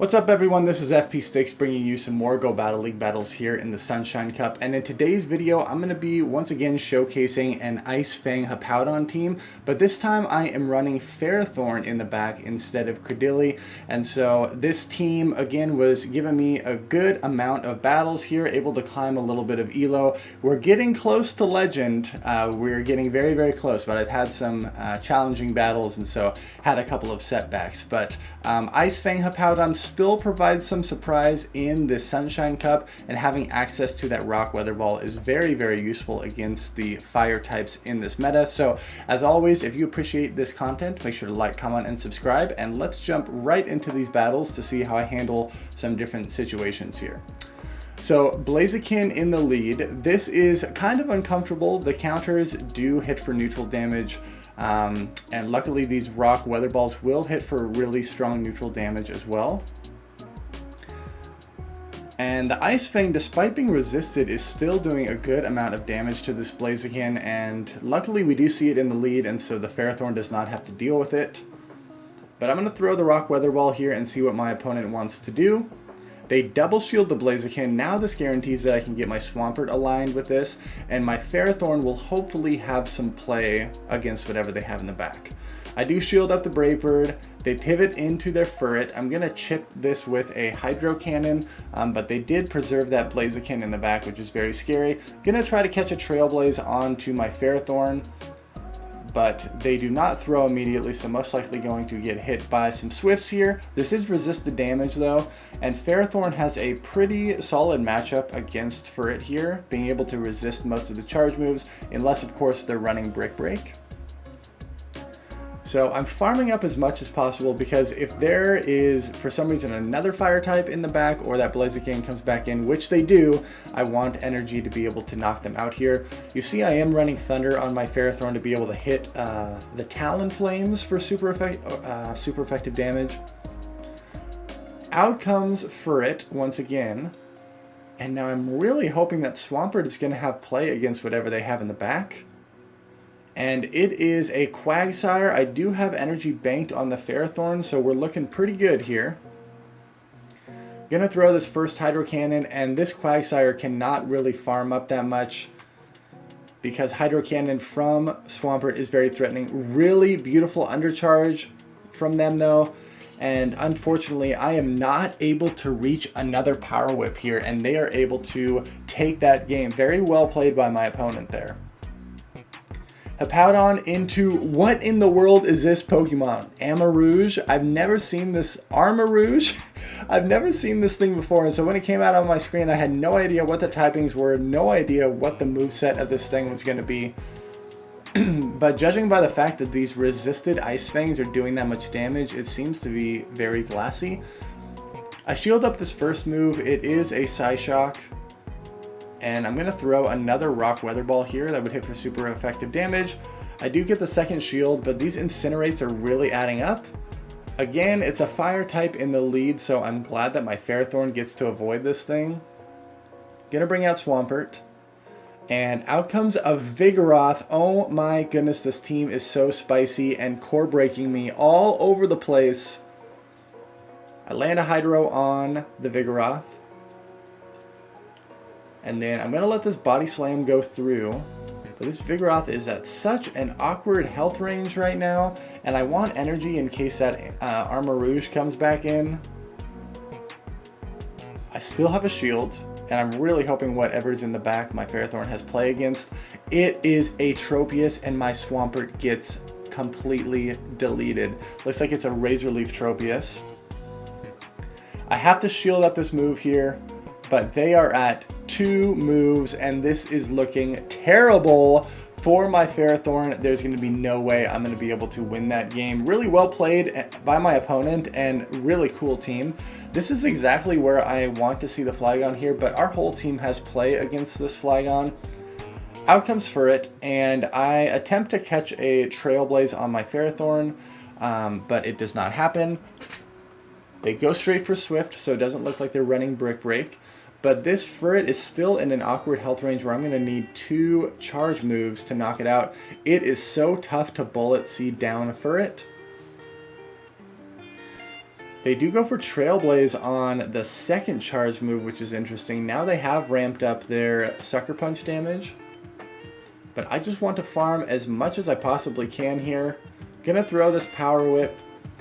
What's up everyone, this is FP Sticks bringing you some more Go Battle League battles here in the Sunshine Cup, and in today's video I'm going to be once again showcasing an Ice Fang Hippowdon team, but this time I am running FERROTHORN in the back instead of Credilli, and so this team again was giving me a good amount of battles here, able to climb a little bit of elo. We're getting close to Legend, we're getting very close, but I've had some challenging battles and so had a couple of setbacks, but Ice Fang Hippowdon still provides some surprise in the Sunshine Cup, and having access to that rock weather ball is very useful against the fire types in this meta. So as always, if you appreciate this content, make sure to like, comment, and subscribe, and let's jump right into these battles to see how I handle some different situations here. So Blaziken in the lead. This is kind of uncomfortable. The counters do hit for neutral damage. And luckily these rock weather balls will hit for really strong neutral damage as well. And the Ice Fang, despite being resisted, is still doing a good amount of damage to this Blaziken, and luckily we do see it in the lead, and so the FERROTHORN does not have to deal with it. But I'm going to throw the rock weather ball here and see what my opponent wants to do. They double shield the Blaziken. Now this guarantees that I can get my Swampert aligned with this, and my FERROTHORN will hopefully have some play against whatever they have in the back. I do shield up the Brave Bird. They pivot into their Furret. I'm going to chip this with a Hydro Cannon, but they did preserve that Blaziken in the back, which is very scary. I'm going to try to catch a Trailblaze onto my FERROTHORN, but they do not throw immediately, so most likely going to get hit by some Swifts here. This is resisted damage though, and FERROTHORN has a pretty solid matchup against Furret here, being able to resist most of the charge moves, unless of course they're running Brick Break. So I'm farming up as much as possible, because if there is for some reason another fire type in the back, or that Blaziken comes back in, which they do, I want energy to be able to knock them out here. You see I am running Thunder on my FERROTHORN to be able to hit the Talon Flames for super effective damage. Out comes Furret once again, and now I'm really hoping that Swampert is going to have play against whatever they have in the back. And it is a Quagsire. I do have energy banked on the FERROTHORN, so we're looking pretty good here. Gonna throw this first Hydro Cannon, and this Quagsire cannot really farm up that much, because Hydro Cannon from Swampert is very threatening. Really beautiful undercharge from them though, and unfortunately I am not able to reach another Power Whip here, and they are able to take that game. Very well played by my opponent there. Hippowdon into, what in the world is this Pokemon? Amarouge? I've never seen this. Armarouge? I've never seen this thing before, and so when it came out on my screen I had no idea what the typings were, no idea what the moveset of this thing was going to be. But judging by the fact that these resisted Ice Fangs are doing that much damage, it seems to be very glassy. I shield up this first move. It is a Psyshock. And I'm going to throw another Rock Weather Ball here that would hit for super effective damage. I do get the second shield, but these Incinerates are really adding up. Again, it's a fire type in the lead, so I'm glad that my FERROTHORN gets to avoid this thing. Gonna bring out Swampert. And out comes a Vigoroth. Oh my goodness, this team is so spicy and core breaking me all over the place. I land a Hydro on the Vigoroth. And then I'm going to let this Body Slam go through. But this Vigoroth is at such an awkward health range right now. And I want energy in case that Armarouge comes back in. I still have a shield. And I'm really hoping whatever's in the back my FERROTHORN has play against. It is a Tropius, and my Swampert gets completely deleted. Looks like it's a Razor Leaf Tropius. I have to shield up this move here, but they are at 2 moves, and this is looking terrible for my FERROTHORN. There's going to be no way I'm going to be able to win that game. Really well played by my opponent, and really cool team. This is exactly where I want to see the Flygon here, but our whole team has play against this Flygon. Out comes Furret, and I attempt to catch a Trailblaze on my FERROTHORN, but it does not happen. They go straight for Swift, so it doesn't look like they're running Brick Break. But this Furret is still in an awkward health range where I'm going to need 2 charge moves to knock it out. It is so tough to Bullet Seed down a Furret. They do go for Trailblaze on the second charge move, which is interesting. Now they have ramped up their Sucker Punch damage. But I just want to farm as much as I possibly can here. Gonna throw this Power Whip.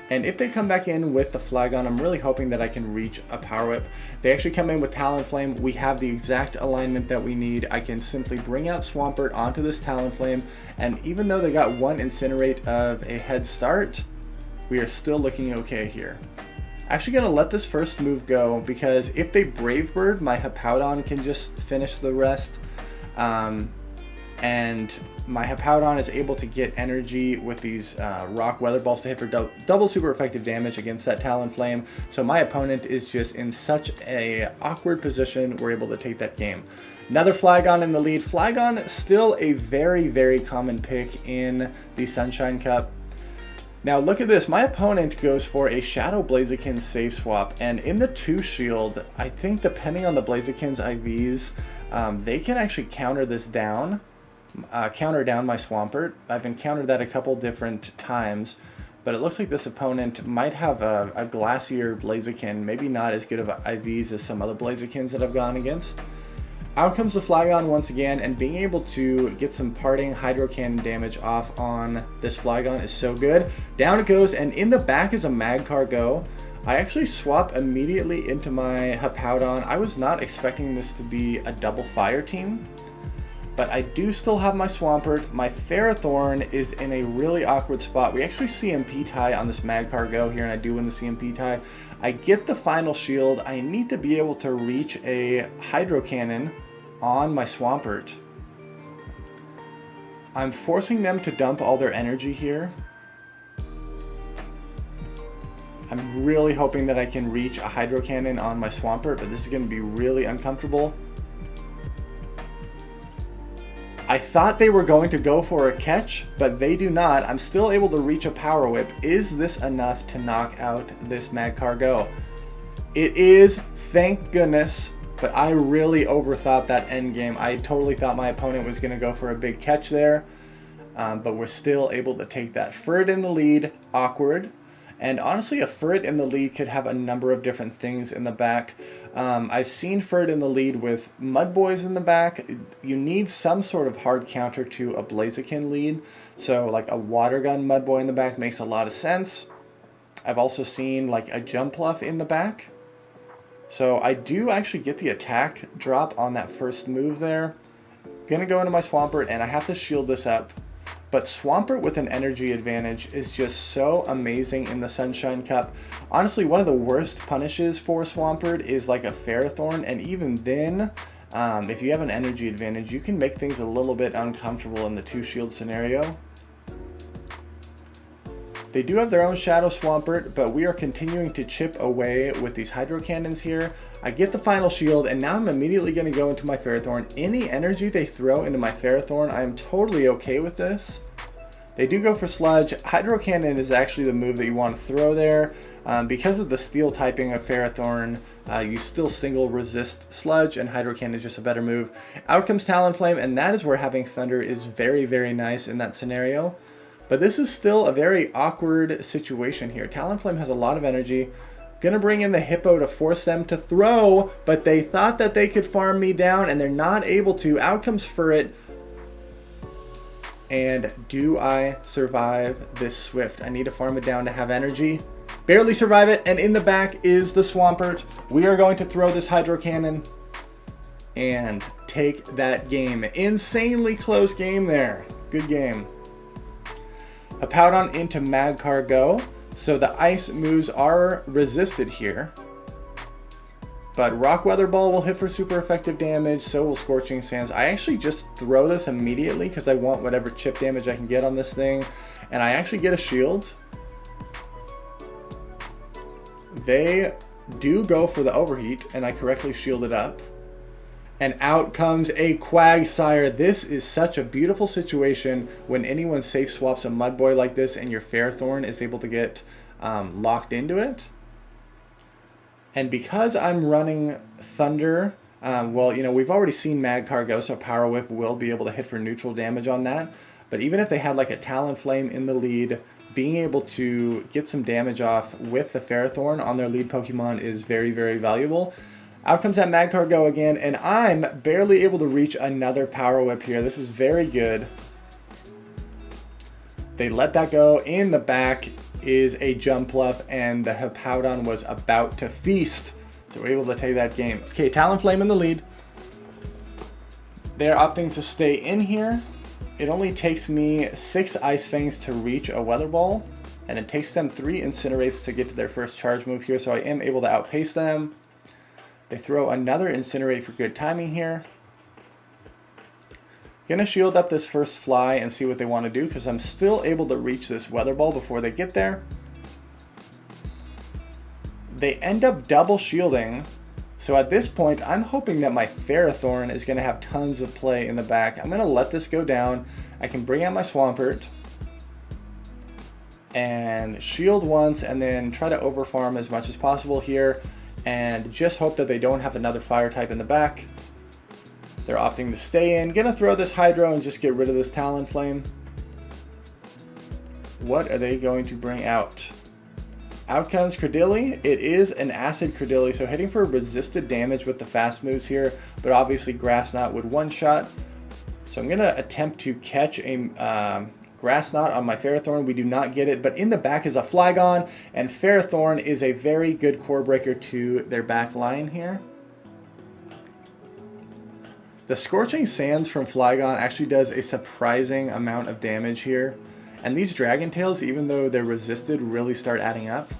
And if they come back in with the flygon, I'm really hoping that I can reach a Power Whip. They actually come in with Talonflame. We have the exact alignment that we need. I can simply bring out Swampert onto this Talonflame. And even though they got one Incinerate of a head start, we are still looking okay here. Actually gonna let this first move go because if they Brave Bird, my Hippowdon can just finish the rest. And my Hippowdon is able to get energy with these rock weather balls to hit for double super effective damage against that Talonflame. So my opponent is just in such a awkward position. We're able to take that game. Another Flygon in the lead. Flygon still a very, very common pick in the Sunshine Cup. Now look at this, my opponent goes for a Shadow Blaziken save swap, and in the 2 shield, I think depending on the Blaziken's IVs, they can actually counter this down, counter down my Swampert. I've encountered that a couple different times, but it looks like this opponent might have a Glacier Blaziken, maybe not as good of IVs as some other Blazikens that I've gone against. Out comes the Flygon once again, and being able to get some parting Hydro Cannon damage off on this Flygon is so good. Down it goes, and in the back is a Magcargo. I actually swap immediately into my Hippowdon. I was not expecting this to be a double fire team, but I do still have my Swampert. My FERROTHORN is in a really awkward spot. We actually CMP tie on this Magcargo here, and I do win the CMP tie. I get the final shield. I need to be able to reach a Hydro Cannon on my Swampert. I'm forcing them to dump all their energy here. I'm really hoping that I can reach a Hydro Cannon on my Swampert, but this is going to be really uncomfortable. I thought they were going to go for a catch, but they do not. I'm still able to reach a Power Whip. Is this enough to knock out this Magcargo? It is, thank goodness. But I really overthought that end game. I totally thought my opponent was going to go for a big catch there. But we're still able to take that. Furret in the lead, awkward. And honestly, a Furret in the lead could have a number of different things in the back. I've seen Furret in the lead with Mud Boys in the back. You need some sort of hard counter to a Blaziken lead. So like a Water Gun Mud Boy in the back makes a lot of sense. I've also seen like a Jumpluff in the back. So I do actually get the attack drop on that first move there. Gonna go into my Swampert, and I have to shield this up. But Swampert with an energy advantage is just so amazing in the Sunshine Cup. Honestly, one of the worst punishes for Swampert is like a FERROTHORN, and even then, if you have an energy advantage, you can make things a little bit uncomfortable in the 2 shield scenario. They do have their own Shadow Swampert, but we are continuing to chip away with these Hydro Cannons here. I get the final shield, and now I'm immediately going to go into my FERROTHORN. Any energy they throw into my FERROTHORN, I am totally okay with this. They do go for Sludge. Hydro Cannon is actually the move that you want to throw there. Because of the steel typing of FERROTHORN, you still single resist Sludge, and Hydro Cannon is just a better move. Out comes Talonflame, and that is where having Thunder is very, very nice in that scenario. But this is still a very awkward situation here. Talonflame has a lot of energy. Gonna bring in the Hippo to force them to throw, but they thought that they could farm me down, and they're not able to. Out comes Furret. And do I survive this Swift? I need to farm it down to have energy. Barely survive it, and in the back is the Swampert. We are going to throw this Hydro Cannon and take that game. Insanely close game there. Good game. Hippowdon into Magcargo. So the ice moves are resisted here. But Rock Weather Ball will hit for super effective damage, so will Scorching Sands. I actually just throw this immediately because I want whatever chip damage I can get on this thing. And I actually get a shield. They do go for the overheat, and I correctly shield it up. And out comes a Quagsire. This is such a beautiful situation when anyone safe swaps a Mud Boy like this and your FERROTHORN is able to get locked into it. And because I'm running Thunder, well, you know, we've already seen Magcargo, so Power Whip will be able to hit for neutral damage on that. But even if they had like a Talonflame in the lead, being able to get some damage off with the FERROTHORN on their lead Pokemon is very, very valuable. Out comes that Magcargo again, and I'm barely able to reach another Power Whip here. This is very good. They let that go. In the back is a Jumpluff, and the Hippowdon was about to feast. So we're able to take that game. Okay, Talonflame in the lead. They're opting to stay in here. It only takes me 6 Ice Fangs to reach a Weather Ball, and it takes them 3 Incinerates to get to their first charge move here, so I am able to outpace them. They throw another Incinerate for good timing here. Gonna shield up this first fly and see what they want to do, because I'm still able to reach this Weather Ball before they get there. They end up double shielding, so at this point I'm hoping that my FERROTHORN is going to have tons of play in the back. I'm going to let this go down. I can bring out my Swampert and shield once, and then try to overfarm as much as possible here, and just hope that they don't have another fire type in the back. They're opting to stay in. Gonna throw this Hydro and just get rid of this Talonflame. What are they going to bring out? Out comes Credilli. It is an Acid Credilli, so hitting for resisted damage with the fast moves here, but obviously Grass Knot would one-shot. So I'm going to attempt to catch a Grass Knot on my FERROTHORN. We do not get it, but in the back is a Flygon, and FERROTHORN is a very good core breaker to their back line here. The Scorching Sands from Flygon actually does a surprising amount of damage here. And these Dragon Tails, even though they're resisted, really start adding up.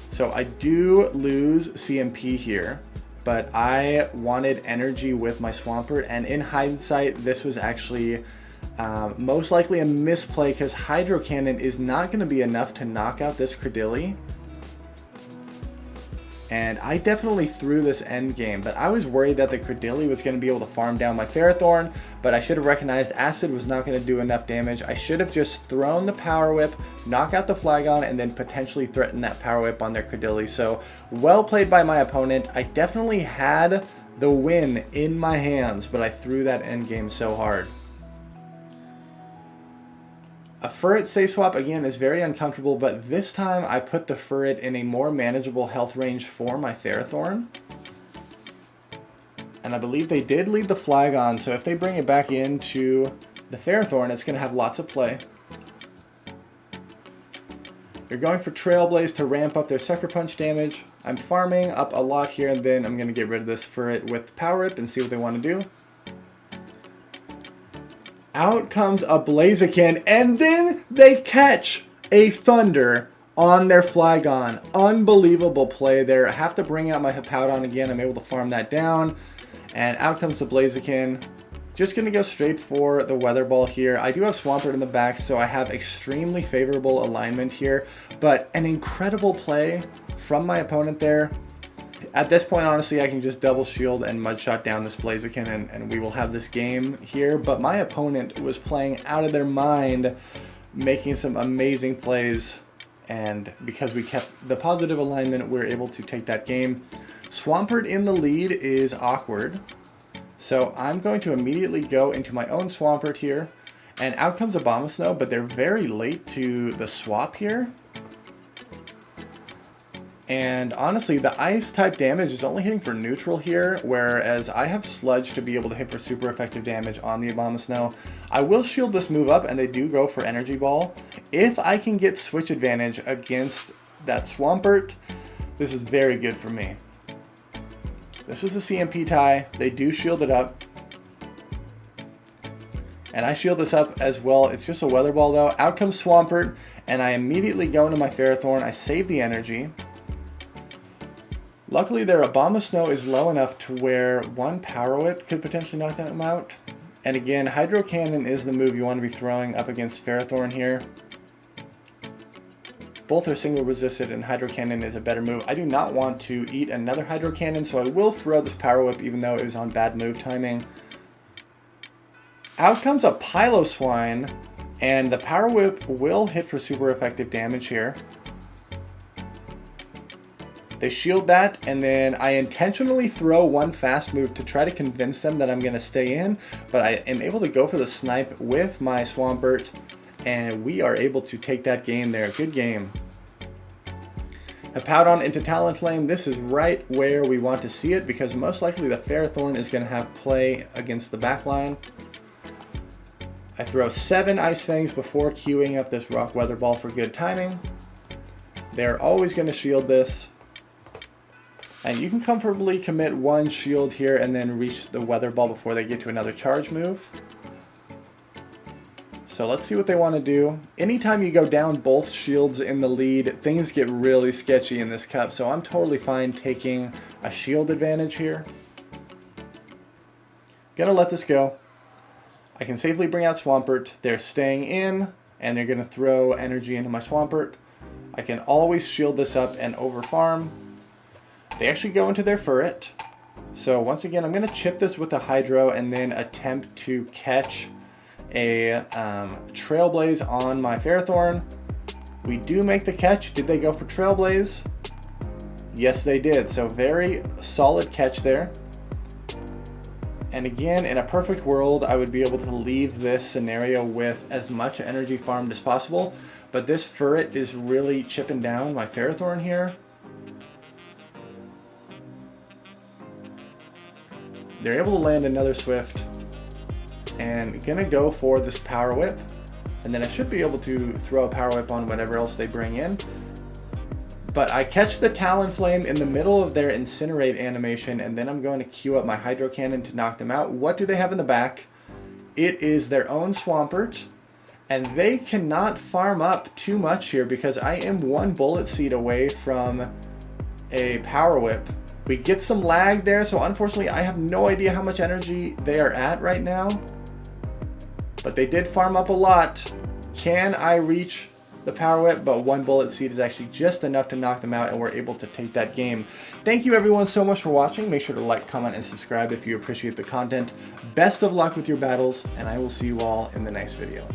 So I do lose CMP here, but I wanted energy with my Swampert, and in hindsight, this was actually most likely a misplay, because Hydro Cannon is not going to be enough to knock out this Credilli. And I definitely threw this end game, but I was worried that the Credilli was going to be able to farm down my FERROTHORN, but I should have recognized Acid was not going to do enough damage. I should have just thrown the Power Whip, knock out the Flygon, and then potentially threaten that Power Whip on their Credilli. So, well played by my opponent. I definitely had the win in my hands, but I threw that end game so hard. A Furret Stay Swap, again, is very uncomfortable, but this time I put the Furret in a more manageable health range for my FERROTHORN. And I believe they did lead the Flygon, so if they bring it back into the FERROTHORN, it's going to have lots of play. They're going for Trailblaze to ramp up their Sucker Punch damage. I'm farming up a lot here, and then I'm going to get rid of this Furret with Power Whip and see what they want to do. Out comes a Blaziken, and then they catch a Thunder on their Flygon. Unbelievable play there. I have to bring out my Hippowdon again. I'm able to farm that down. And out comes the Blaziken. Just going to go straight for the Weather Ball here. I do have Swampert in the back, so I have extremely favorable alignment here. But an incredible play from my opponent there. At this point, honestly, I can just double shield and Mudshot down this Blaziken, and we will have this game here. But my opponent was playing out of their mind, making some amazing plays. And because we kept the positive alignment, we were able to take that game. Swampert in the lead is awkward. So I'm going to immediately go into my own Swampert here. And out comes Abomasnow, but they're very late to the swap here. And honestly, the ice type damage is only hitting for neutral here, whereas I have Sludge to be able to hit for super effective damage on the Abomasnow. I will shield this move up, and they do go for Energy Ball. If I can get switch advantage against that Swampert, this is very good for me. This was a CMP tie. They do shield it up. And I shield this up as well. It's just a Weather Ball though. Out comes Swampert, and I immediately go into my FERROTHORN. I save the energy. Luckily, their Abomasnow is low enough to where one Power Whip could potentially knock them out. And again, Hydro Cannon is the move you want to be throwing up against FERROTHORN here. Both are single resisted, and Hydro Cannon is a better move. I do not want to eat another Hydro Cannon, so I will throw this Power Whip even though it was on bad move timing. Out comes a Piloswine, and the Power Whip will hit for super effective damage here. They shield that, and then I intentionally throw one fast move to try to convince them that I'm going to stay in, but I am able to go for the snipe with my Swampert, and we are able to take that game there. Good game. Hippowdon into Talonflame. This is right where we want to see it because most likely the FERROTHORN is going to have play against the backline. I throw 7 Ice Fangs before queuing up this Rock Weather Ball for good timing. They're always going to shield this. And you can comfortably commit 1 shield here and then reach the Weather Ball before they get to another charge move. So let's see what they want to do. Anytime you go down both shields in the lead, things get really sketchy in this cup. So I'm totally fine taking a shield advantage here. Gonna let this go. I can safely bring out Swampert. They're staying in, and they're gonna throw energy into my Swampert. I can always shield this up and over farm. They actually go into their Furret. So once again, I'm gonna chip this with a Hydro and then attempt to catch a Trailblaze on my FERROTHORN. We do make the catch. Did they go for Trailblaze? Yes, they did. So very solid catch there. And again, in a perfect world, I would be able to leave this scenario with as much energy farmed as possible. But this Furret is really chipping down my FERROTHORN here. They're able to land another Swift. And gonna go for this Power Whip, and then I should be able to throw a Power Whip on whatever else they bring in. But I catch the Talonflame in the middle of their Incinerate animation, and then I'm going to queue up my Hydro Cannon to knock them out. What do they have in the back? It is their own Swampert, and they cannot farm up too much here because I am 1 Bullet Seed away from a Power Whip. We get some lag there, so unfortunately I have no idea how much energy they are at right now. But they did farm up a lot. Can I reach the Power Whip? But 1 Bullet Seed is actually just enough to knock them out, and we're able to take that game. Thank you everyone so much for watching. Make sure to like, comment, and subscribe if you appreciate the content. Best of luck with your battles, and I will see you all in the next video.